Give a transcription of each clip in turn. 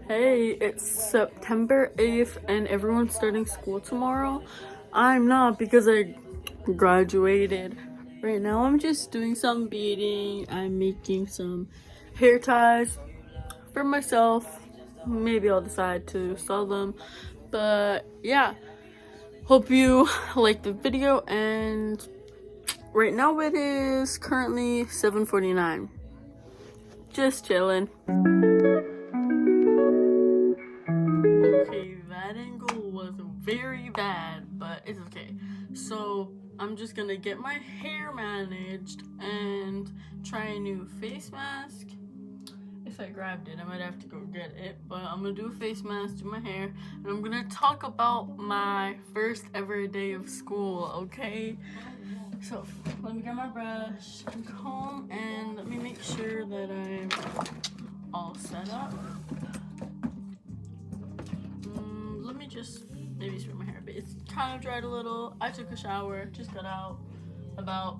Hey, it's September 8th and everyone's starting school tomorrow. I'm not because I graduated. Right now I'm just doing some beading. I'm making some hair ties for myself. Maybe I'll decide to sell them. But yeah, hope you like the video, and right now it is currently 7:49. Just chilling. Okay, that angle was very bad, but it's okay. So I'm just gonna get my hair managed and try a new face mask. If I grabbed it, I might have to go get it, but I'm gonna do a face mask, do my hair, and I'm gonna talk about my first ever day of school, okay? So let me get my brush and comb, and let me make sure that I'm all set up. Let me just maybe spray my hair a bit. It's kind of dried a little. I took a shower, just got out about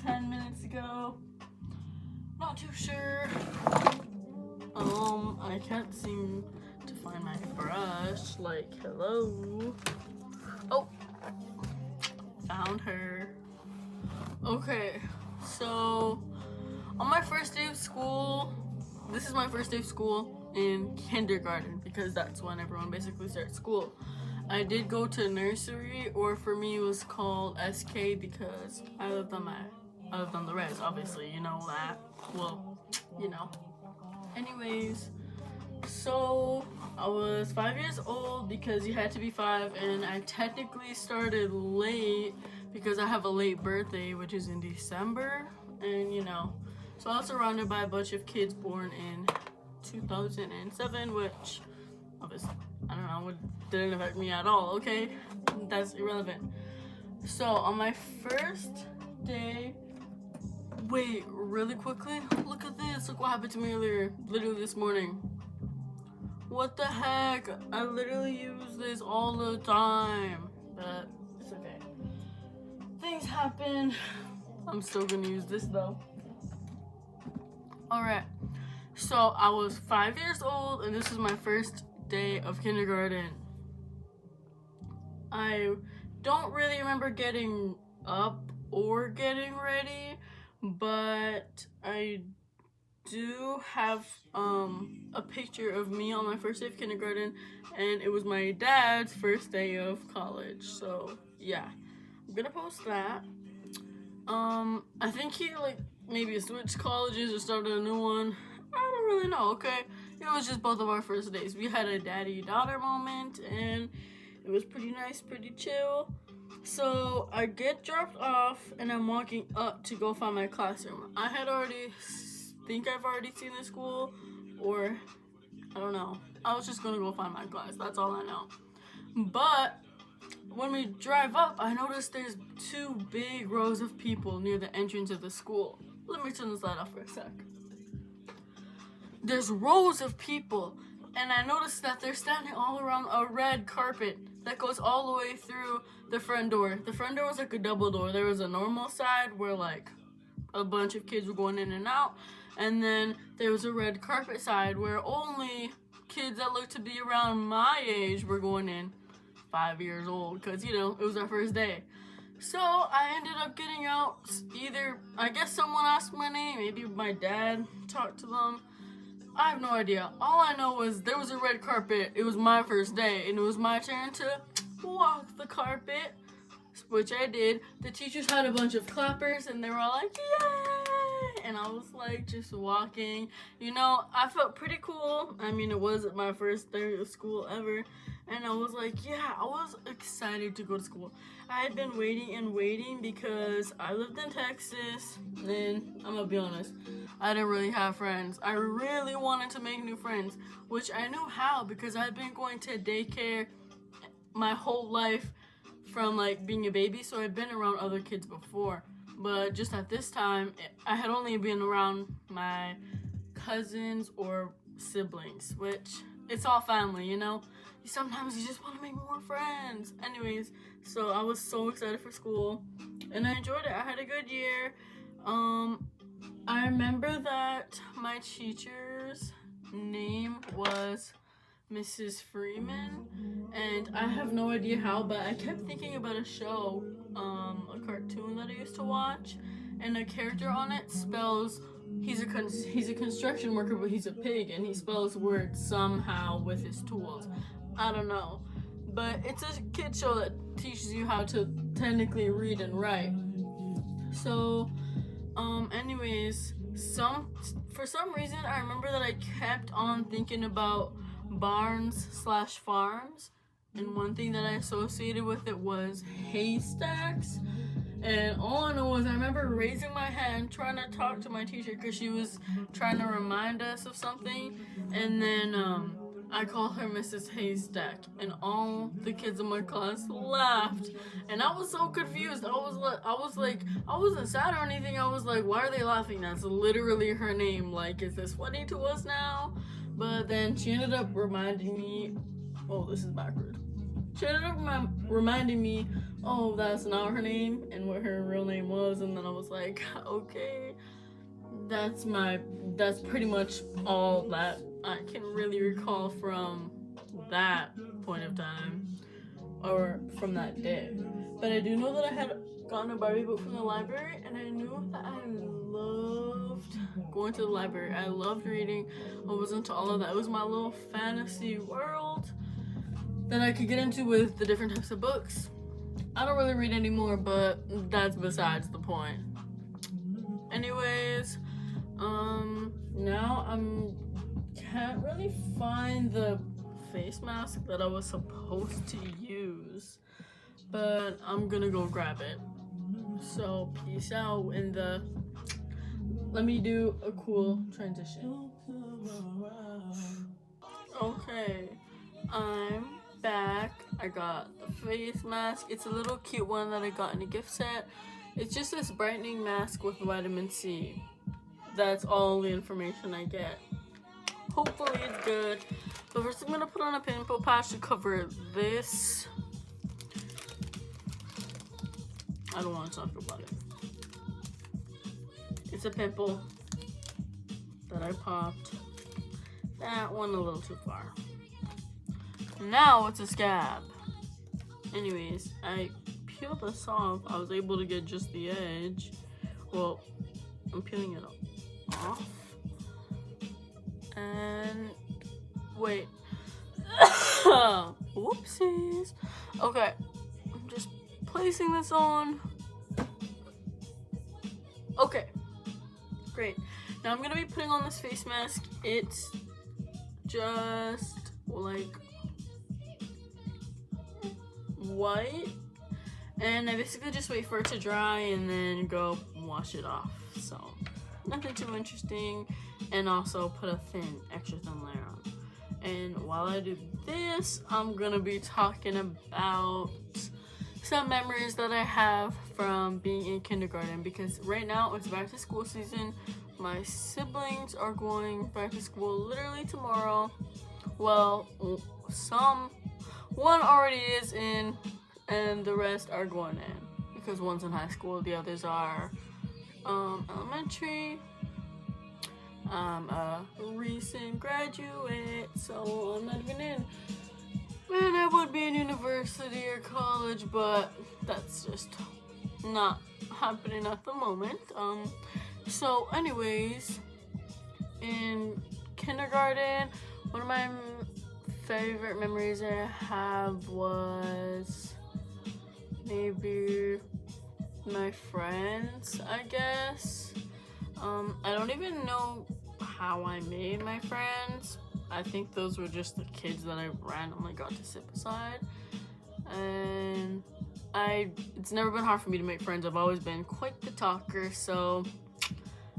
10 minutes ago. Not too sure. I can't seem to find my brush. Like, hello. Oh, found her. Okay, so on my first day of school, this is my first day of school in kindergarten because that's when everyone basically starts school. I did go to nursery, or for me it was called SK because I lived on the res, obviously, you know that. Well, you know. Anyways, so I was 5 years old because you had to be 5, and I technically started late because I have a late birthday, which is in December, and so I was surrounded by a bunch of kids born in 2007, which obviously, I don't know, it didn't affect me at all, okay? That's irrelevant. So on my first day, wait, really quickly, look at this. Look what happened to me earlier, literally this morning. What the heck? I literally use this all the time, but it's okay. Things happen. I'm still gonna use this though. Alright, so I was 5 years old and this is my first day of kindergarten. I don't really remember getting up or getting ready, but I do have a picture of me on my first day of kindergarten, and it was my dad's first day of college. So yeah, I'm gonna post that. I think he maybe switched colleges or started a new one. I don't really know. Okay, it was just both of our first days. We had a daddy-daughter moment, and it was pretty nice, pretty chill. So I get dropped off and I'm walking up to go find my classroom. I've already seen the school, or I don't know. I was just gonna go find my class. That's all I know. But when we drive up, I noticed there's 2 big rows of people near the entrance of the school. Let me turn this light off for a sec. There's rows of people, and I noticed that they're standing all around a red carpet that goes all the way through the front door. The front door was like a double door. There was a normal side where like a bunch of kids were going in and out, and then there was a red carpet side where only kids that looked to be around my age were going in, 5 years old, because it was our first day. So I ended up getting out. Either I guess someone asked my name, maybe my dad talked to them. I have no idea. All I know was there was a red carpet. It was my first day, and it was my turn to walk the carpet, which I did. The teachers had a bunch of clappers, and they were all like, yay! And I was like, just walking. I felt pretty cool. I mean, it wasn't my first day of school ever. And I was like, yeah, I was excited to go to school. I had been waiting because I lived in Texas, and I'm gonna be honest, I didn't really have friends. I really wanted to make new friends, which I knew how because I'd been going to daycare my whole life from being a baby, so I'd been around other kids before. But just at this time, I had only been around my cousins or siblings, which it's all family, Sometimes you just want to make more friends. Anyways, so I was so excited for school, and I enjoyed it. I had a good year. I remember that my teachers teacher's name was Mrs. Freeman, and I have no idea how, but I kept thinking about a show, a cartoon that I used to watch, and a character on it spells, he's a construction worker, but he's a pig, and he spells words somehow with his tools. I don't know, but it's a kid show that teaches you how to technically read and write. So, anyways, for some reason, I remember that I kept on thinking about barns/farms, and one thing that I associated with it was haystacks. And all I know is I remember raising my hand trying to talk to my teacher because she was trying to remind us of something, and then I called her Mrs. Haystack, and all the kids in my class laughed, and I was so confused. I wasn't sad or anything. I was like, why are they laughing? That's literally her name. Like, is this funny to us now? But then she ended up reminding me, oh, this is backward. She ended up reminding me, oh, that's not her name, and what her real name was, and then I was like, okay, that's pretty much all that I can really recall from that point of time, or from that day. But I do know that I had gotten a Barbie book from the library, and I knew that I loved going to the library. I loved reading. I was into all of that. It was my little fantasy world that I could get into with the different types of books. I don't really read anymore, but that's besides the point. Anyways, now can't really find the face mask that I was supposed to use, but I'm gonna go grab it. So peace out let me do a cool transition. Okay, I'm back. I got the face mask. It's a little cute one that I got in a gift set. It's just this brightening mask with vitamin C. That's all the information I get. Hopefully it's good. But first I'm gonna put on a pimple patch to cover this. I don't want to talk about it. It's a pimple that I popped. That one a little too far. Now it's a scab. Anyways, I peeled this off. I was able to get just the edge. Well, I'm peeling it off. And wait. Whoopsies. Okay, I'm just placing this on. Okay, great. Now I'm gonna be putting on this face mask. It's just like white, and I basically just wait for it to dry and then go wash it off. So nothing too interesting, and also put a extra thin layer on. And while I do this, I'm gonna be talking about some memories that I have from being in kindergarten, because right now it's back to school season. My siblings are going back to school literally tomorrow. Well, one already is in, and the rest are going in, because one's in high school, the others are elementary. I'm a recent graduate, so I'm not even in. Man, I would be in university or college, but that's just not happening at the moment. So anyways, in kindergarten, one of my favorite memories I have was maybe my friends, I guess. I don't even know how I made my friends. I think those were just the kids that I randomly got to sit beside. And it's never been hard for me to make friends. I've always been quite the talker, so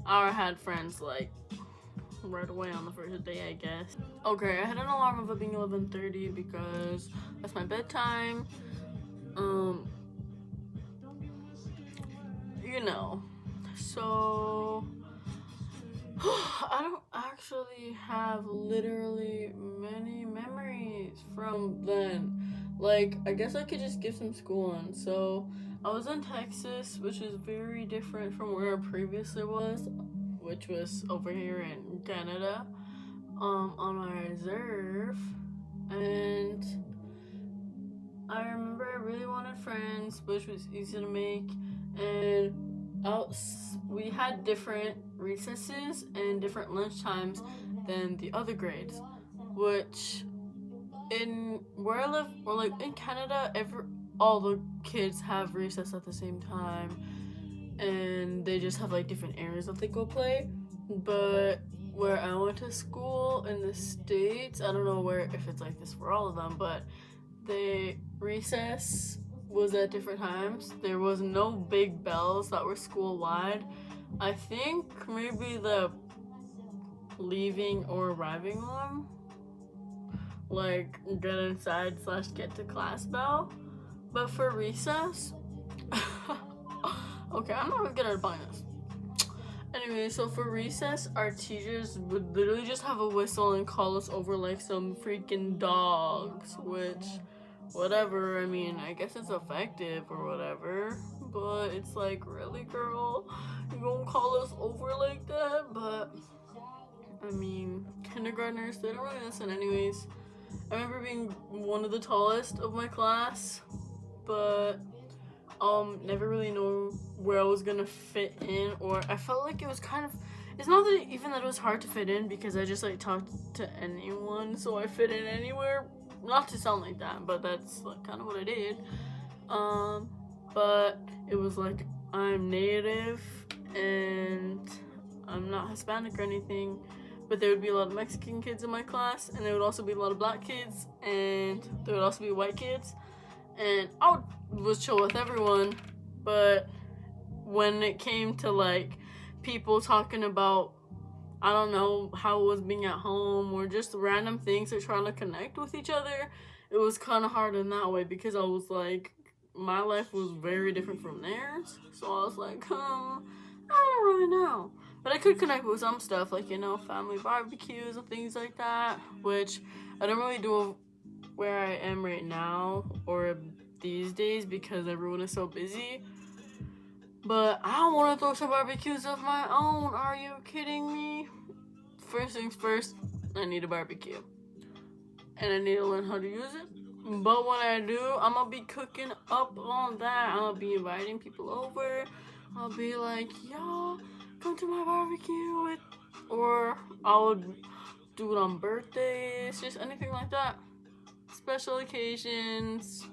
I had friends like right away on the first day, I guess. Okay, I had an alarm of it being 11:30 because that's my bedtime. You know, so I don't actually have literally many memories from then. Like, I guess I could just give some school on. So I was in Texas, which is very different from where I previously was, which was over here in Canada. on my reserve, and I remember I really wanted friends, which was easy to make, and we had different recesses and different lunch times than the other grades, which in where I live, or like in Canada, all the kids have recess at the same time, and they just have like different areas that they go play. But where I went to school in the States, I don't know if it's like this for all of them, but the recess was at different times. There was no big bells that were school wide. I think maybe the leaving or arriving one, like get inside / get to class bell. But for recess, okay, I'm not gonna get out of this. Anyway, so for recess, our teachers would literally just have a whistle and call us over like some freaking dogs, which, whatever, I mean, I guess it's effective or whatever, but it's like, really, girl? You gonna call us over like that? But, I mean, kindergartners, they don't really listen anyways. I remember being one of the tallest of my class, but never really know where I was gonna fit in, or I felt like it was kind of, it's not that even that it was hard to fit in, because I just like talked to anyone, so I fit in anywhere. Not to sound like that, but that's like kind of what I did. But it was like, I'm native and I'm not Hispanic or anything, but there would be a lot of Mexican kids in my class, and there would also be a lot of black kids, and there would also be white kids, and I was chill with everyone. But when it came to like people talking about, I don't know, how it was being at home or just random things or trying to connect with each other, it was kind of hard in that way, because I was like, my life was very different from theirs. So I was like, I don't really know. But I could connect with some stuff, like, you know, family barbecues and things like that, which I don't really do where I am right now or these days because everyone is so busy. But I want to throw some barbecues of my own. Are you kidding me? First things first, I need a barbecue. And I need to learn how to use it. But when I do, I'm going to be cooking up on that. I'm going to be inviting people over. I'll be like, y'all, come to my barbecue. Or I'll do it on birthdays, just anything like that. Special occasions.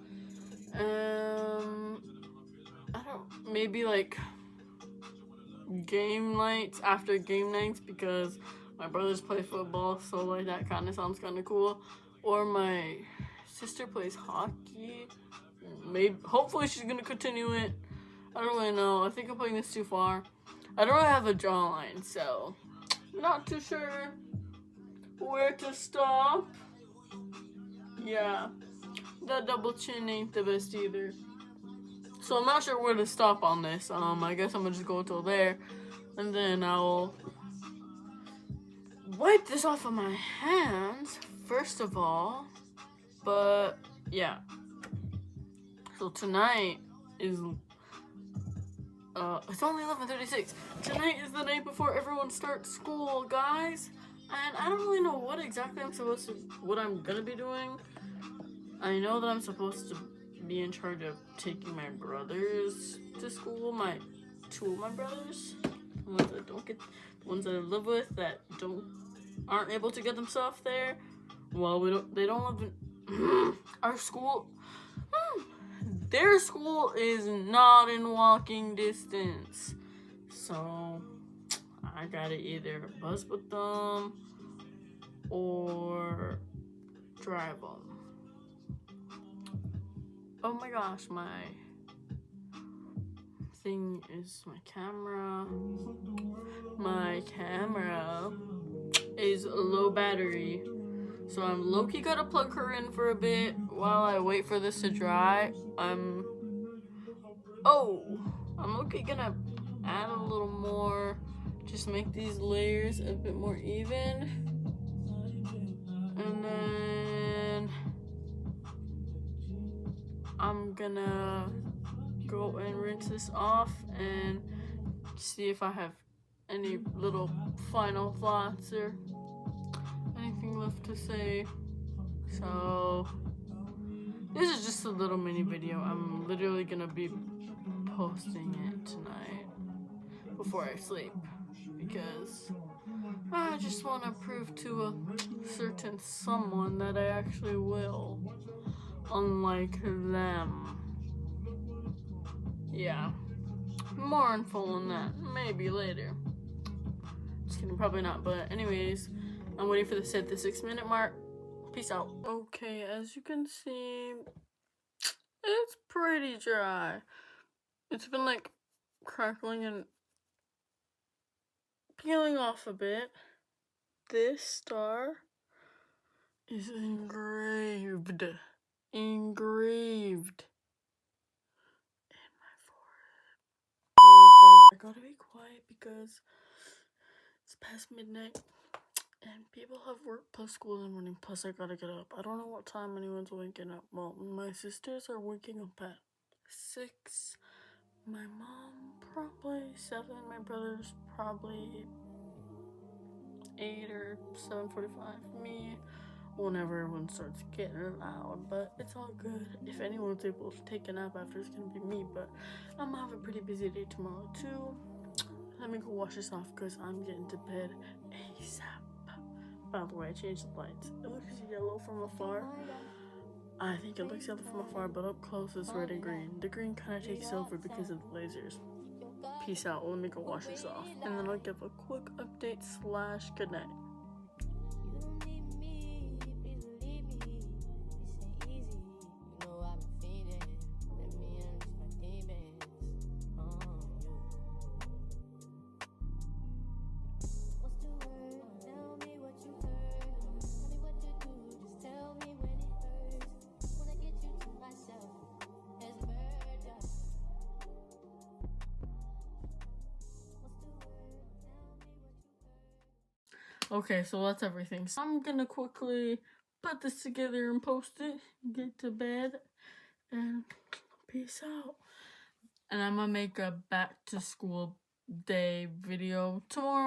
Maybe like game nights, after game nights, because my brothers play football, so like that kind of sounds kind of cool. Or my sister plays hockey. Maybe, hopefully she's gonna continue it. I don't really know. I think I'm putting this too far. I don't really have a jawline, so not too sure where to stop. Yeah, that double chin ain't the best either. So I'm not sure where to stop on this. I guess I'm gonna just go till there, and then I'll wipe this off of my hands first of all. But yeah, so tonight is it's only 11:36. Tonight is the night before everyone starts school, guys, and I don't really know what exactly what I'm gonna be doing. I know that I'm supposed to be in charge of taking my brothers to school, two of my brothers, the ones that I live with that aren't able to get themselves there. Well, they don't live in our school. Their school is not in walking distance, so I gotta either bus with them or drive them. Oh my gosh, my thing is my camera. My camera is low battery, so I'm low-key gonna plug her in for a bit while I wait for this to dry. I'm low-key gonna add a little more, just make these layers a bit more even, and then I'm gonna go and rinse this off and see if I have any little final thoughts or to say. So this is just a little mini video. I'm literally gonna be posting it tonight before I sleep because I just want to prove to a certain someone that I actually will, unlike them. Yeah, more info on that maybe later. Just kidding, probably not, but anyways, I'm waiting for this at the 6-minute mark. Peace out. Okay, as you can see, it's pretty dry. It's been like crackling and peeling off a bit. This star is engraved in my forehead. Anyways, guys, I gotta be quiet because it's past midnight and people have work plus school in the morning, plus I gotta get up. I don't know what time anyone's waking up. Well, my sisters are waking up at 6. My mom probably 7. My brother's probably 8 or 7:45. Me, whenever everyone starts getting loud, but it's all good. If anyone's able to take a nap after, it's gonna be me, but I'm gonna have a pretty busy day tomorrow too. Let me go wash this off because I'm getting to bed ASAP. By the way, I changed the lights. It looks yellow from afar. I think it looks yellow from afar, but up close it's red and green. The green kind of takes over because of the lasers. Peace out. Let me go wash this off, and then I'll give a quick update / good night. Okay, so that's everything. So I'm gonna quickly put this together and post it, get to bed, and peace out. And I'm gonna make a back to school day video tomorrow.